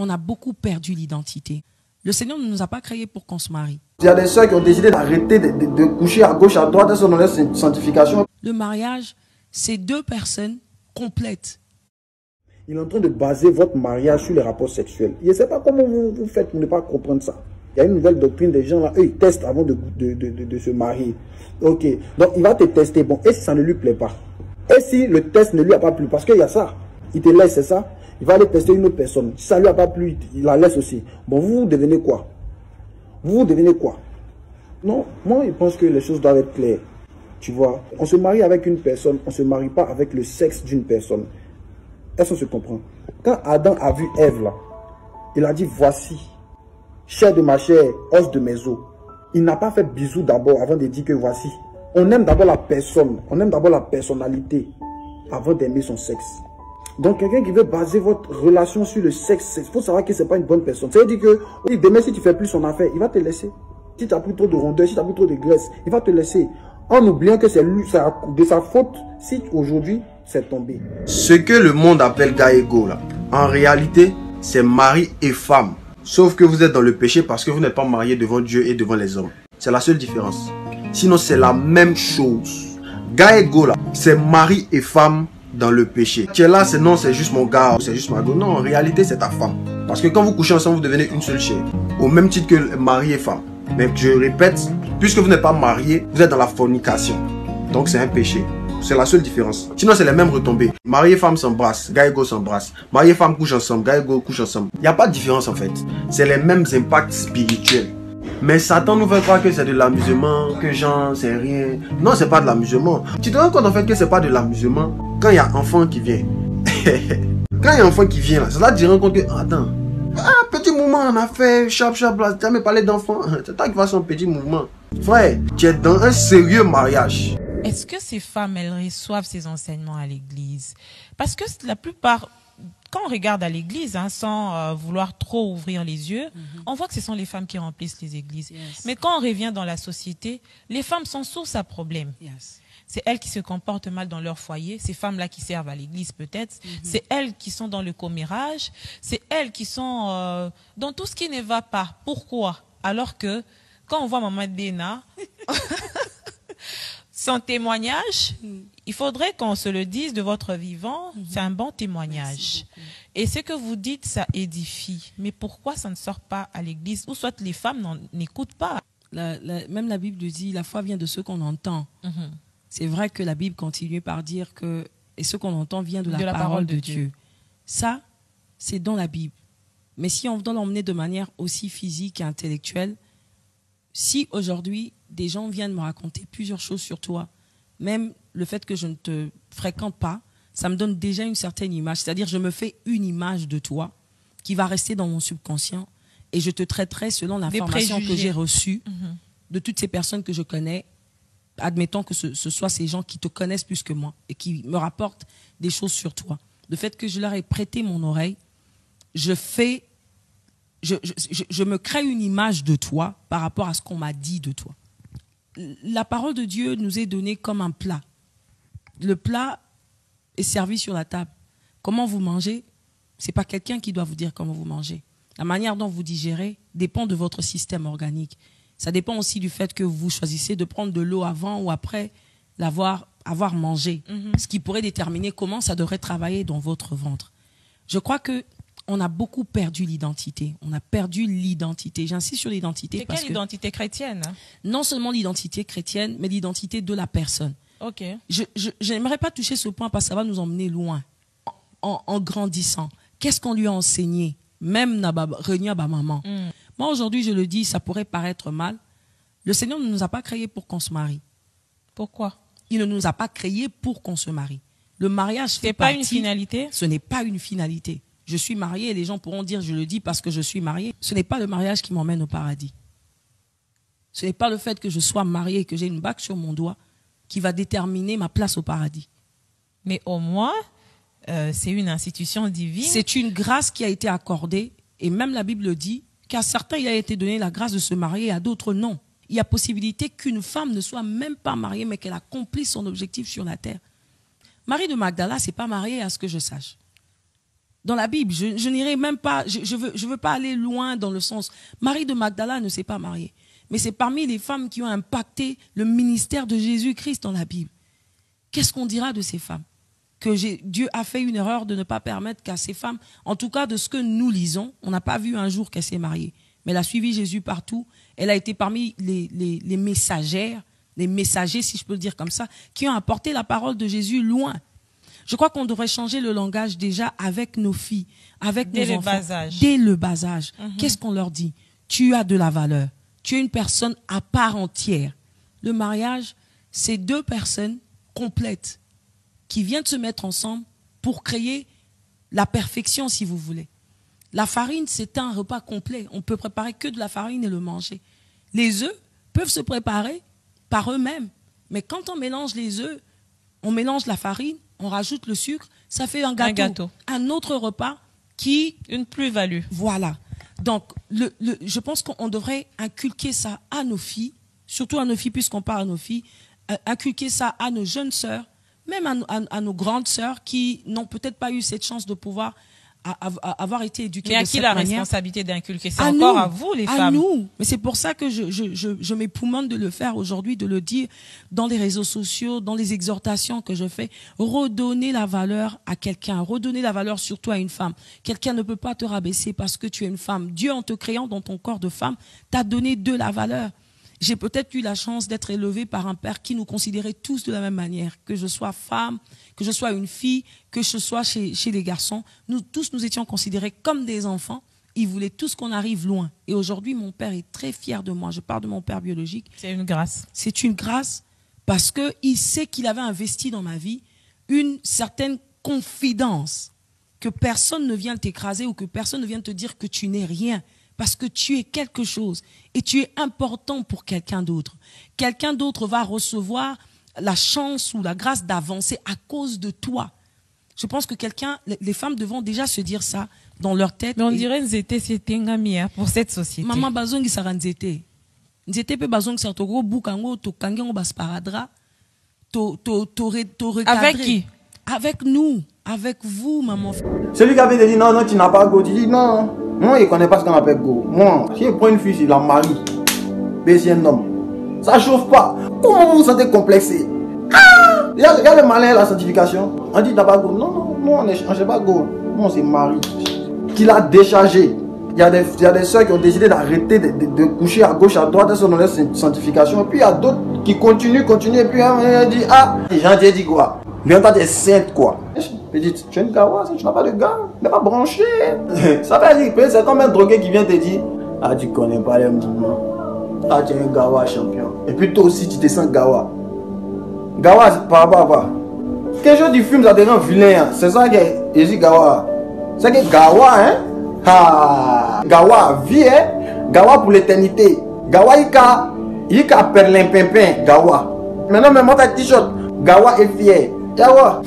on a beaucoup perdu l'identité. Le Seigneur ne nous a pas créés pour qu'on se marie. Il y a des sœurs qui ont décidé d'arrêter de coucher à gauche, à droite, elles sont dans leur sanctification. Le mariage, c'est deux personnes complètes. Il est en train de baser votre mariage sur les rapports sexuels. Je ne sais pas comment vous faites pour ne pas comprendre ça. Il y a une nouvelle doctrine des gens là, eux ils testent avant de se marier. Ok, donc il va te tester. Bon, et si ça ne lui plaît pas? Et si le test ne lui a pas plu? Parce qu'il y a ça. Il te laisse, c'est ça? Il va aller tester une autre personne. Si ça ne lui a pas plu, il la laisse aussi. Bon, vous devenez quoi? Vous devenez quoi? Non, moi je pense que les choses doivent être claires. Tu vois, on se marie avec une personne, on ne se marie pas avec le sexe d'une personne. Est-ce qu'on se comprend? Quand Adam a vu Ève là, il a dit voici, chair de ma chair, os de mes os. Il n'a pas fait bisou d'abord avant de dire que voici. On aime d'abord la personne, on aime d'abord la personnalité avant d'aimer son sexe. Donc quelqu'un qui veut baser votre relation sur le sexe, il faut savoir que ce n'est pas une bonne personne. Ça veut dire que demain si tu ne fais plus son affaire, il va te laisser. Si tu n'as plus trop de rondeur, si tu n'as plus trop de graisse, il va te laisser. En oubliant que c'est lui, de sa faute si aujourd'hui c'est tombé. Ce que le monde appelle gaégo là, en réalité, c'est mari et femme. Sauf que vous êtes dans le péché parce que vous n'êtes pas marié devant Dieu et devant les hommes. C'est la seule différence. Sinon, c'est la même chose. Gaégo là, c'est mari et femme dans le péché. Tu es là, c'est non, c'est juste mon gars, c'est juste ma go. Non, en réalité, c'est ta femme. Parce que quand vous couchez ensemble, vous devenez une seule chair. Au même titre que mari et femme. Mais je répète, puisque vous n'êtes pas marié, vous êtes dans la fornication. Donc c'est un péché. C'est la seule différence. Sinon, c'est les mêmes retombées. Mari et femme s'embrassent, gars et go s'embrassent. Mari et femme couchent ensemble, gars et go couchent ensemble. Il n'y a pas de différence en fait. C'est les mêmes impacts spirituels. Mais Satan nous fait croire que c'est de l'amusement, que genre, c'est rien. Non, c'est pas de l'amusement. Tu te rends compte en fait que c'est pas de l'amusement quand il y a un enfant qui vient. Quand il y a un enfant qui vient là, c'est là que tu te rends compte que, attends, petit mouvement on a fait, chap chap là, tu n'as jamais parlé d'enfant. C'est toi qui fais son petit mouvement. Frère, tu es dans un sérieux mariage. Est-ce que ces femmes, elles reçoivent ces enseignements à l'église? Parce que la plupart, quand on regarde à l'église, hein, sans vouloir trop ouvrir les yeux, on voit que ce sont les femmes qui remplissent les églises. Yes. Mais quand on revient dans la société, les femmes sont source à problème. Yes. C'est elles qui se comportent mal dans leur foyer, ces femmes-là qui servent à l'église peut-être, c'est elles qui sont dans le commérage, c'est elles qui sont dans tout ce qui ne va pas. Pourquoi? Alors que quand on voit Maman Dena, son témoignage, il faudrait qu'on se le dise de votre vivant, c'est un bon témoignage. Et ce que vous dites, ça édifie. Mais pourquoi ça ne sort pas à l'église? Ou soit les femmes n'écoutent pas. Même la Bible dit, la foi vient de ce qu'on entend. C'est vrai que la Bible continue par dire que et ce qu'on entend vient de la parole de Dieu. Ça, c'est dans la Bible. Mais si on doit l'emmener de manière aussi physique et intellectuelle, si aujourd'hui, des gens viennent me raconter plusieurs choses sur toi, même le fait que je ne te fréquente pas, ça me donne déjà une certaine image. C'est-à-dire, je me fais une image de toi qui va rester dans mon subconscient et je te traiterai selon l'information que j'ai reçue de toutes ces personnes que je connais. Admettons que ce soit ces gens qui te connaissent plus que moi et qui me rapportent des choses sur toi. Le fait que je leur ai prêté mon oreille, je me crée une image de toi par rapport à ce qu'on m'a dit de toi. La parole de Dieu nous est donnée comme un plat. Le plat est servi sur la table. Comment vous mangez, ce n'est pas quelqu'un qui doit vous dire comment vous mangez. La manière dont vous digérez dépend de votre système organique. Ça dépend aussi du fait que vous choisissez de prendre de l'eau avant ou après avoir mangé. Ce qui pourrait déterminer comment ça devrait travailler dans votre ventre. Je crois que on a beaucoup perdu l'identité. On a perdu l'identité. J'insiste sur l'identité. C'est quelle identité chrétienne? Non seulement l'identité chrétienne, mais l'identité de la personne. Ok. Je n'aimerais pas toucher ce point parce que ça va nous emmener loin. En grandissant, qu'est-ce qu'on lui a enseigné? Même réunir ma maman. Moi, aujourd'hui, je le dis, ça pourrait paraître mal. Le Seigneur ne nous a pas créés pour qu'on se marie. Pourquoi? Il ne nous a pas créés pour qu'on se marie. Le mariage fait pas partie... une finalité? Ce n'est pas une finalité. Je suis mariée et les gens pourront dire, je le dis parce que je suis mariée. Ce n'est pas le mariage qui m'emmène au paradis. Ce n'est pas le fait que je sois mariée et que j'ai une bague sur mon doigt qui va déterminer ma place au paradis. Mais au moins, c'est une institution divine. C'est une grâce qui a été accordée et même la Bible dit qu'à certains, il a été donné la grâce de se marier et à d'autres, non. Il y a possibilité qu'une femme ne soit même pas mariée mais qu'elle accomplisse son objectif sur la terre. Marie de Magdala, ce n'est pas mariée à ce que je sache. Dans la Bible, je n'irai même pas, je veux pas aller loin dans le sens. Marie de Magdala ne s'est pas mariée. Mais c'est parmi les femmes qui ont impacté le ministère de Jésus-Christ dans la Bible. Qu'est-ce qu'on dira de ces femmes? Que Dieu a fait une erreur de ne pas permettre qu'à ces femmes, en tout cas de ce que nous lisons, on n'a pas vu un jour qu'elle s'est mariée. Mais elle a suivi Jésus partout. Elle a été parmi les messagères, les messagers, si je peux le dire comme ça, qui ont apporté la parole de Jésus loin. Je crois qu'on devrait changer le langage déjà avec nos filles, avec nos enfants. Dès le bas âge. Qu'est-ce qu'on leur dit? Tu as de la valeur. Tu es une personne à part entière. Le mariage, c'est deux personnes complètes qui viennent se mettre ensemble pour créer la perfection, si vous voulez. La farine, c'est un repas complet. On peut préparer que de la farine et le manger. Les œufs peuvent se préparer par eux-mêmes. Mais quand on mélange les œufs, on mélange la farine, on rajoute le sucre, ça fait un gâteau. Un autre repas qui... Une plus-value. Voilà. Donc, je pense qu'on devrait inculquer ça à nos filles, surtout à nos filles, puisqu'on parle à nos filles, inculquer ça à nos jeunes sœurs, même à nos grandes sœurs qui n'ont peut-être pas eu cette chance de pouvoir avoir été éduquées de cette manière. Mais à qui la responsabilité d'inculquer? C'est encore à vous, les femmes. À nous. Mais c'est pour ça que je m'époumonne de le faire aujourd'hui, de le dire dans les réseaux sociaux, dans les exhortations que je fais. Redonner la valeur à quelqu'un. Redonner la valeur surtout à une femme. Quelqu'un ne peut pas te rabaisser parce que tu es une femme. Dieu, en te créant dans ton corps de femme, t'a donné de la valeur. J'ai peut-être eu la chance d'être élevée par un père qui nous considérait tous de la même manière. Que je sois femme, que je sois une fille, que je sois chez les garçons. Nous tous, nous étions considérés comme des enfants. Il voulait tous qu'on arrive loin. Et aujourd'hui, mon père est très fier de moi. Je parle de mon père biologique. C'est une grâce. C'est une grâce parce qu'il sait qu'il avait investi dans ma vie une certaine confidence. Que personne ne vient t'écraser ou que personne ne vient te dire que tu n'es rien. Parce que tu es quelque chose et tu es important pour quelqu'un d'autre. Quelqu'un d'autre va recevoir la chance ou la grâce d'avancer à cause de toi. Je pense que les femmes devront déjà se dire ça dans leur tête. Mais on dirait Nzete, c'était un pour cette société. Maman bazongi sara Nzete. Nzete pe bazongi sara to gros boukango to kangengo basparadra to recadrer. Avec qui? Avec nous, avec vous, maman. Celui qui avait dit non, tu n'as pas go, tu dis non. Moi, il ne connaît pas ce qu'on appelle go. Moi, si je prends une fille, je la marie. Baiser un homme. Ça ne chauffe pas. Comment vous vous sentez complexé? Il y a le malin et la sanctification. On dit t'as pas go. Non, on n'est pas go. Moi, on s'est marié. Qu'il a déchargé. Il y a des soeurs qui ont décidé d'arrêter de coucher à gauche, à droite, elles sont dans leur sanctification. Et puis il y a d'autres qui continuent. Et puis on dit, les gens disent quoi? Mais toi, tu es sainte, quoi. Je dis, tu es une gawa, tu n'as pas de gars, tu n'es pas branché. Ça veut dire que c'est comme un drogué qui vient te dire, tu ne connais pas les mouvements. Tu es un gawa champion. Et puis toi aussi, tu te sens gawa. Gawa, par rapport à quoi? Quelque chose du film, ça te rend vilain. C'est ça que je dis gawa. C'est que gawa, hein? Gawa, vie, hein? Gawa pour l'éternité. Gawa, il a perlin pimpin, gawa. Maintenant, même moi, ta t-shirt, gawa est fier. Yawa.